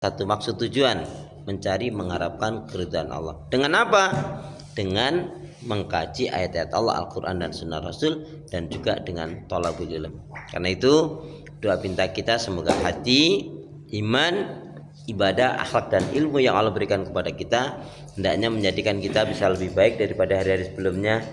satu maksud tujuan, mencari mengharapkan keridhaan Allah. Dengan apa? Dengan mengkaji ayat-ayat Allah, Al-Quran dan Sunnah Rasul, dan juga dengan thalabul ilm. Karena itu doa pinta kita semoga hati, iman, ibadah, akhlak dan ilmu yang Allah berikan kepada kita hendaknya menjadikan kita bisa lebih baik daripada hari-hari sebelumnya.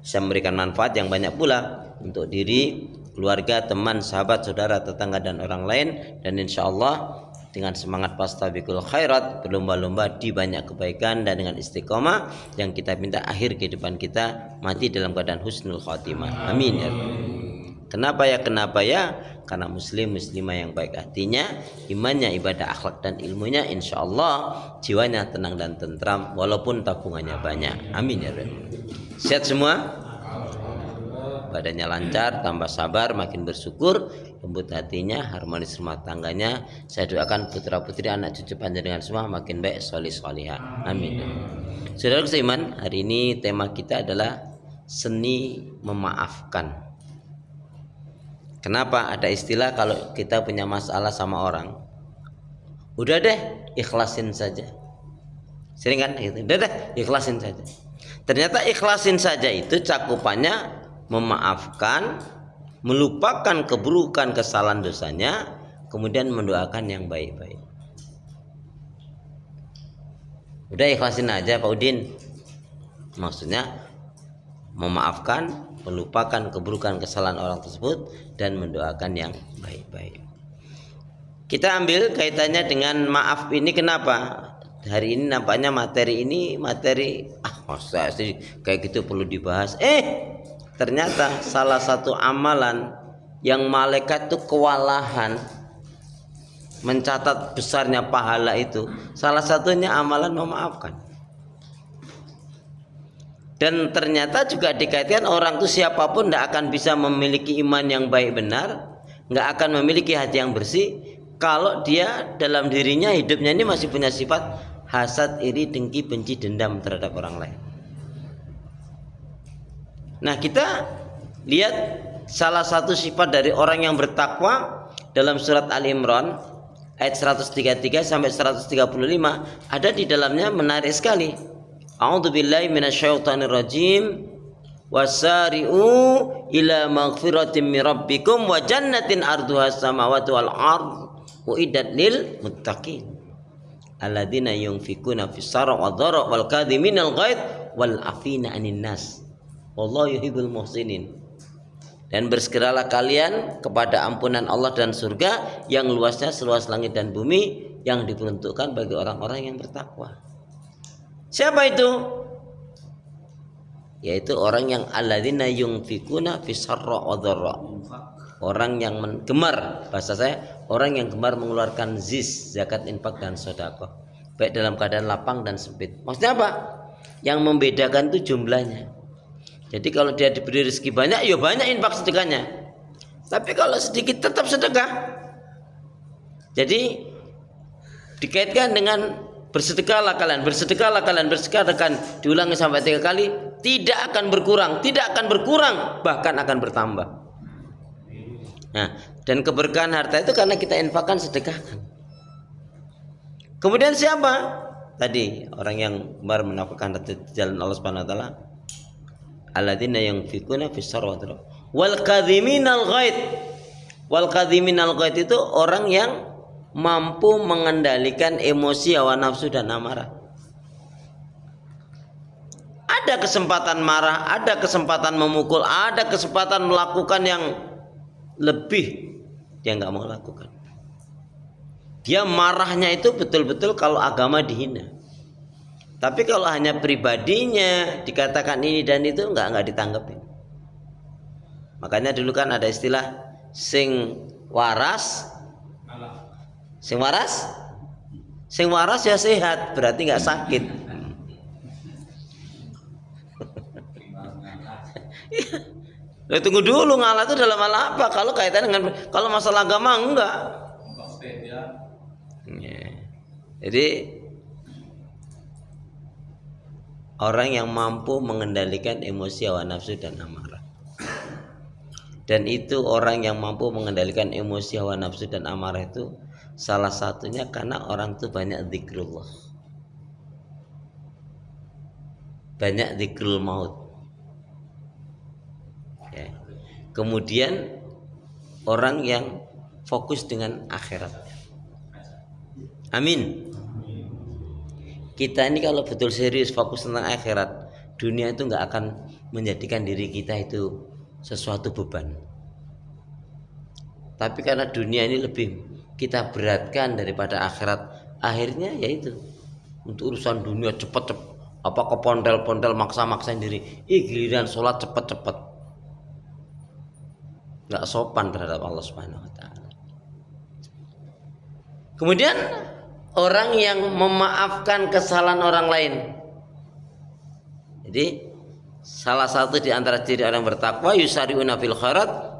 Bisa memberikan manfaat yang banyak pula untuk diri, keluarga, teman, sahabat, saudara, tetangga dan orang lain. Dan insya Allah dengan semangat fastabiqul khairat, berlomba-lomba di banyak kebaikan, dan dengan istiqomah yang kita minta akhir kehidupan kita mati dalam keadaan husnul khatimah. Amin ya Rabbal. Kenapa ya? Karena muslim muslimah yang baik hatinya, imannya, ibadah, akhlak dan ilmunya, insya Allah jiwanya tenang dan tentram walaupun tabungannya banyak. Amin ya Rabbal. Sehat semua, badannya lancar, tambah sabar, makin bersyukur, lembut hatinya, harmonis rumah tangganya. Saya doakan putra putri anak cucu panjenengan semua makin baik, solih solihah. Amin. Saudara seiman, hari ini tema kita adalah seni memaafkan. Kenapa ada istilah kalau kita punya masalah sama orang, udah deh ikhlasin saja. Sering kan gitu, udah deh ikhlasin saja. Ternyata ikhlasin saja itu cakupannya memaafkan, melupakan keburukan, kesalahan, dosanya, kemudian mendoakan yang baik-baik. Udah ikhlasin aja Pak Udin. Maksudnya memaafkan, melupakan keburukan, kesalahan orang tersebut, dan mendoakan yang baik-baik. Kita ambil kaitannya dengan maaf ini. Kenapa? Hari ini nampaknya materi masa sih kayak gitu perlu dibahas. Ternyata salah satu amalan yang malaikat itu kewalahan mencatat besarnya pahala itu, salah satunya amalan memaafkan. Dan ternyata juga dikaitkan orang itu siapapun tidak akan bisa memiliki iman yang baik benar, nggak akan memiliki hati yang bersih kalau dia dalam dirinya, hidupnya ini masih punya sifat hasad, iri, dengki, benci, dendam terhadap orang lain. Nah, kita lihat salah satu sifat dari orang yang bertakwa dalam surat Al-Imran ayat 133 sampai 135, ada di dalamnya menarik sekali. A'udzubillahi minasyaitonir rajim. Wasari'u ila maghfiratin min rabbikum wa jannatin arduhas samawati wal ard uiddat lil muttaqin alladzina yunfikuna fis sarra wad dharra wal kadhiminal ghaidh wal afina 'anil nas wallahu yuhibbul muhsinin. Dan bersegeralah kalian kepada ampunan Allah dan surga yang luasnya seluas langit dan bumi, yang diperuntukkan bagi orang-orang yang bertakwa. Siapa itu? Yaitu orang yang alladzina yunfikuna fis sarra wad dharra. Orang yang gemar, bahasa saya, orang yang gemar mengeluarkan zakat, infak dan sedekah, baik dalam keadaan lapang dan sempit. Maksudnya apa? Yang membedakan itu jumlahnya. Jadi kalau dia diberi rezeki banyak, ya banyak infak sedekahnya. Tapi kalau sedikit tetap sedekah. Jadi dikaitkan dengan bersedekahlah kalian, diulangi sampai 3 kali, tidak akan berkurang, bahkan akan bertambah. Nah, dan keberkahan harta itu karena kita infakkan, sedekahkan. Kemudian siapa? Tadi orang yang gemar menafkahkan di jalan Allah Subhanahu wa taala. Alladzina yunfikuna fis sarra wal kadhiminal ghaidh. Wal kadhiminal ghaidh itu orang yang mampu mengendalikan emosi, hawa nafsu dan amarah. Ada kesempatan marah, ada kesempatan memukul, ada kesempatan melakukan yang lebih, dia nggak mau lakukan. Dia marahnya itu betul-betul kalau agama dihina. Tapi kalau hanya pribadinya dikatakan ini dan itu nggak ditanggapin. Makanya dulu kan ada istilah sing waras ya sehat, berarti nggak sakit. Tunggu dulu, ngalah itu dalam hal apa? Kalau kaitan dengan, kalau masalah agama enggak. Jadi orang yang mampu mengendalikan emosi, hawa nafsu dan amarah. Dan itu orang yang mampu mengendalikan emosi, hawa nafsu dan amarah itu Salah satunya karena orang itu banyak zikrullah, banyak zikrul maut. Ya. Kemudian orang yang fokus dengan akhirat. Amin. Kita ini kalau betul serius fokus tentang akhirat, dunia itu nggak akan menjadikan diri kita itu sesuatu beban. Tapi karena dunia ini lebih kita beratkan daripada akhirat, akhirnya yaitu untuk urusan dunia cepet-cepet, apa kepondel-pondel maksa-maksain diri, giliran sholat cepet-cepet, nggak sopan terhadap Allah Subhanahu Wa Taala. Kemudian orang yang memaafkan kesalahan orang lain. Jadi salah satu di antara ciri orang bertakwa, yusari'una fil khairat,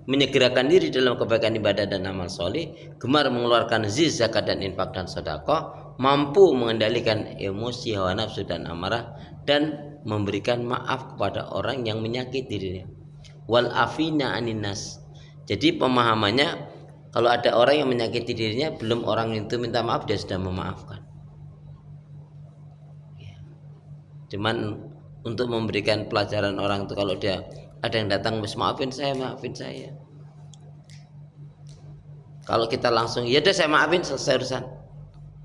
menyegerakan diri dalam kebaikan ibadah dan amal soleh, gemar mengeluarkan zakat dan infak dan sedekah, mampu mengendalikan emosi, hawa nafsu dan amarah, dan memberikan maaf kepada orang yang menyakiti dirinya. Wal afina anin nas. Jadi pemahamannya, kalau ada orang yang menyakiti dirinya, belum orang itu minta maaf, dia sudah memaafkan. Cuman untuk memberikan pelajaran orang itu, kalau dia ada yang datang, maafin saya. Kalau kita langsung, ya udah saya maafin, selesai urusan,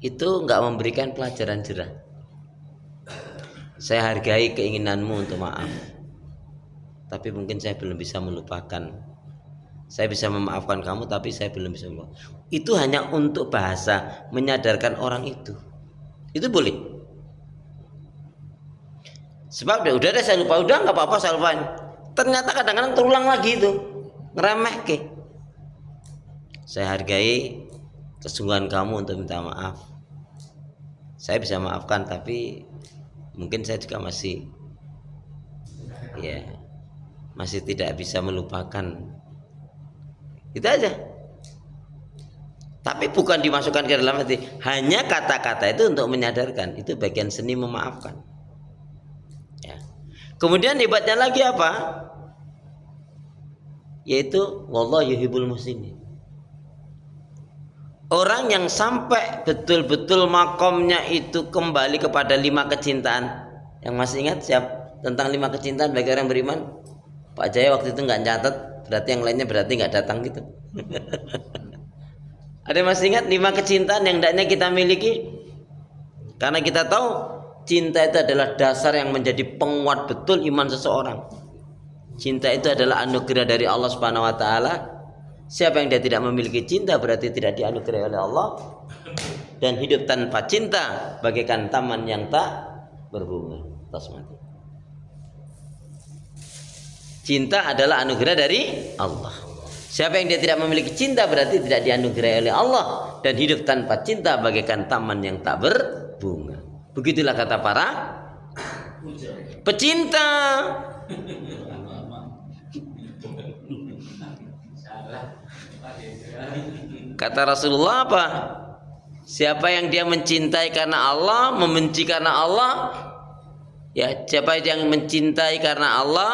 itu nggak memberikan pelajaran jerah. Saya hargai keinginanmu untuk maaf, tapi mungkin saya belum bisa melupakan. Saya bisa memaafkan kamu, tapi saya belum bisa melupakan. Itu hanya untuk bahasa menyadarkan orang itu boleh. Sebab udah deh saya lupa, udah nggak apa-apa saya lupain. Ternyata kadang-kadang terulang lagi itu, ngeremeh ke. Saya hargai kesungguhan kamu untuk minta maaf. Saya bisa maafkan, tapi mungkin saya juga masih tidak bisa melupakan. Itu aja. Tapi bukan dimasukkan ke dalam hati. Hanya kata-kata itu untuk menyadarkan. Itu bagian seni memaafkan. Ya. Kemudian hebatnya lagi apa? Yaitu wallahu yuhibbul muhsinin. Orang yang sampai betul-betul makomnya itu kembali kepada 5 kecintaan. Yang masih ingat tentang 5 kecintaan bagi orang beriman? Pak Jaya waktu itu nggak nyatet, berarti yang lainnya berarti nggak datang gitu. Ada masih ingat 5 kecintaan yang hendaknya kita miliki? Karena kita tahu cinta itu adalah dasar yang menjadi penguat betul iman seseorang. Cinta itu adalah anugerah dari Allah Subhanahu Wa Taala. Siapa yang dia tidak memiliki cinta berarti tidak dianugerahi oleh Allah. Dan hidup tanpa cinta bagaikan taman yang tak berbunga. Tasmati. Cinta adalah anugerah dari Allah. Siapa yang dia tidak memiliki cinta berarti tidak dianugerahi oleh Allah. Dan hidup tanpa cinta bagaikan taman yang tak berbunga. Begitulah kata para pecinta. Kata Rasulullah apa? Siapa yang dia mencintai karena Allah, membenci karena Allah, ya, siapa yang mencintai karena Allah,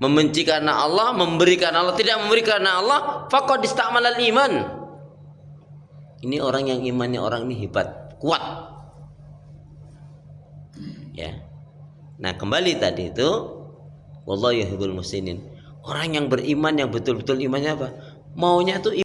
membenci karena Allah, memberi karena Allah, tidak memberi karena Allah, faqad istakmalal iman. Ini orang yang imannya orang ini hebat, kuat. Ya. Nah, kembali tadi itu wallahu yuhibbul muhsinin. Orang yang beriman yang betul-betul imannya apa? Maunya tuh